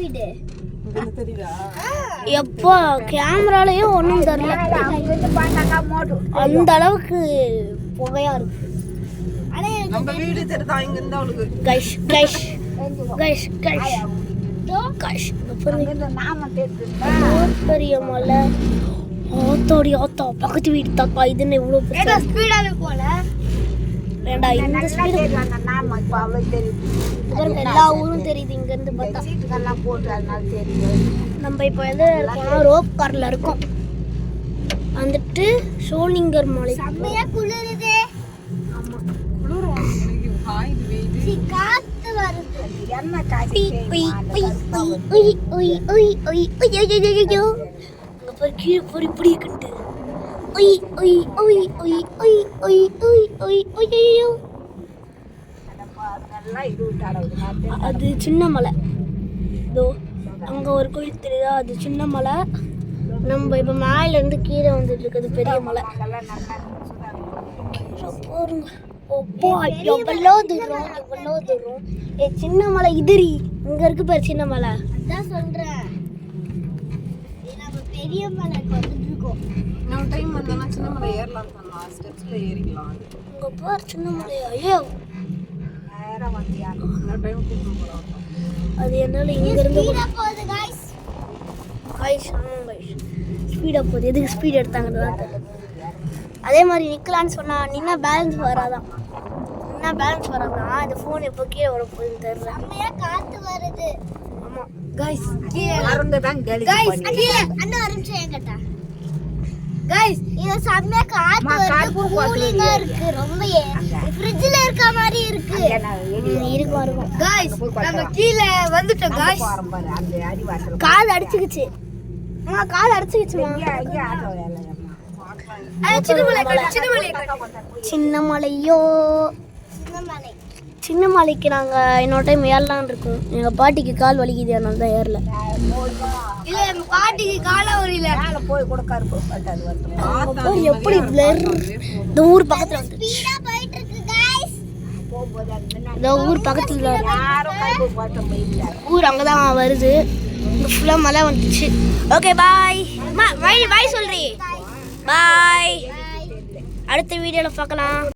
வீடு எப்போ கேமராலயும் ஒன்றும் தெரியல, அந்த அளவுக்கு புகையா இருக்கு. பெரிய மலை ஆத்தோடி ஆத்தா பக்கத்து வீடு தாத்தா இதுன்னு எவ்வளவு ஸ்பீடாவே போல வேண்டா. இந்த ஸ்பீடு எல்லா ஊரும் தெரியுது இங்க இருந்து பார்த்தா. நம்ம இப்போ எது இருக்கோம்னா ரோப் கார்ல இருக்கோம். வந்துட்டு சோளிங்கர் மலை. செம்மையா குளிருது. ஆமா காத்து வருது. என்ன காத்து கீழே போய் இப்படி கட்டு. அது சின்ன மலை. இதோ அங்க ஒரு கோயில் தெரியுதா, அது சின்ன மலை. நம்ம இப்ப மேல இருந்து கீழே வந்துட்டு இருக்குது பெரிய மலை. பாருங்க எவ்வளோ தூரம் எவ்வளோ தூரம். சின்ன மலை இதுரி இங்க இருக்கு பாரு சின்ன மலை. அதான் சொல்றேன், பெரிய மலை வந்துருக்கோம். நம்ம டைம் வந்தோம்னா சின்ன மலை ஏறலாம் சொன்னா ஸ்டெப்ஸ்ல ஏறிக்கலாம். இங்க பாரு சின்ன மலை. ஐயோ நேரா வந்தியா நான் டைம் கூப்பிட்டு போறோம். அது என்னால இங்க இருந்து போகுது गाइस. ஸ்பீடா போகுது. எதுக்கு ஸ்பீட் எடுத்தாங்கன்னு தெரியல. அதே மாதிரி நிக்கலான்னு சொன்னா நின்னா பேலன்ஸ் வராதான். நின்னா பேலன்ஸ் வராதான். இந்த ஃபோன் எப்போ கீழே வர போகுதுன்னு தெரியல. செம்மையா காத்து வருது. ஆமா गाइस கீழே அருங்க தான் கேலி பண்ணி. கீழே அண்ணா ஆரம்பிச்சு என்கிட்ட गाइस இது செம்மையா காத்து வருது. கூலிங்கா இருக்கு. ரொம்ப ஃப்ரிட்ஜ்ல இருக்க மாதிரி இருக்கு. இருக்கும் गाइस நம்ம கீழே வந்துட்டோம் गाइस. அந்த அடி வாசல் கால் அடிச்சுக்கிச்சு. கால் அடிச்சுக்கிச்சுமா. சின்ன மலையோ சின்ன மலைக்கு நாங்கள் இன்னொரு டைம் ஏறலான்னு இருக்கோம். எங்கள் பாட்டிக்கு கால் வலிக்குது, அதனால தான் ஏறல. இல்லை எங்கள் பாட்டிக்கு காலை வலியில போய் கொடுக்காரு. எப்படி இந்த ஊர் பக்கத்தில் வந்து இந்த ஊர் பக்கத்தில் ஊர் அங்கே தான் வருது. இங்கே ஃபுல்லாக மழை வந்துச்சு. Okay bye. பாய் சொல்றீ. பாய். அடுத்த வீடியோவில் பார்க்கலாம்.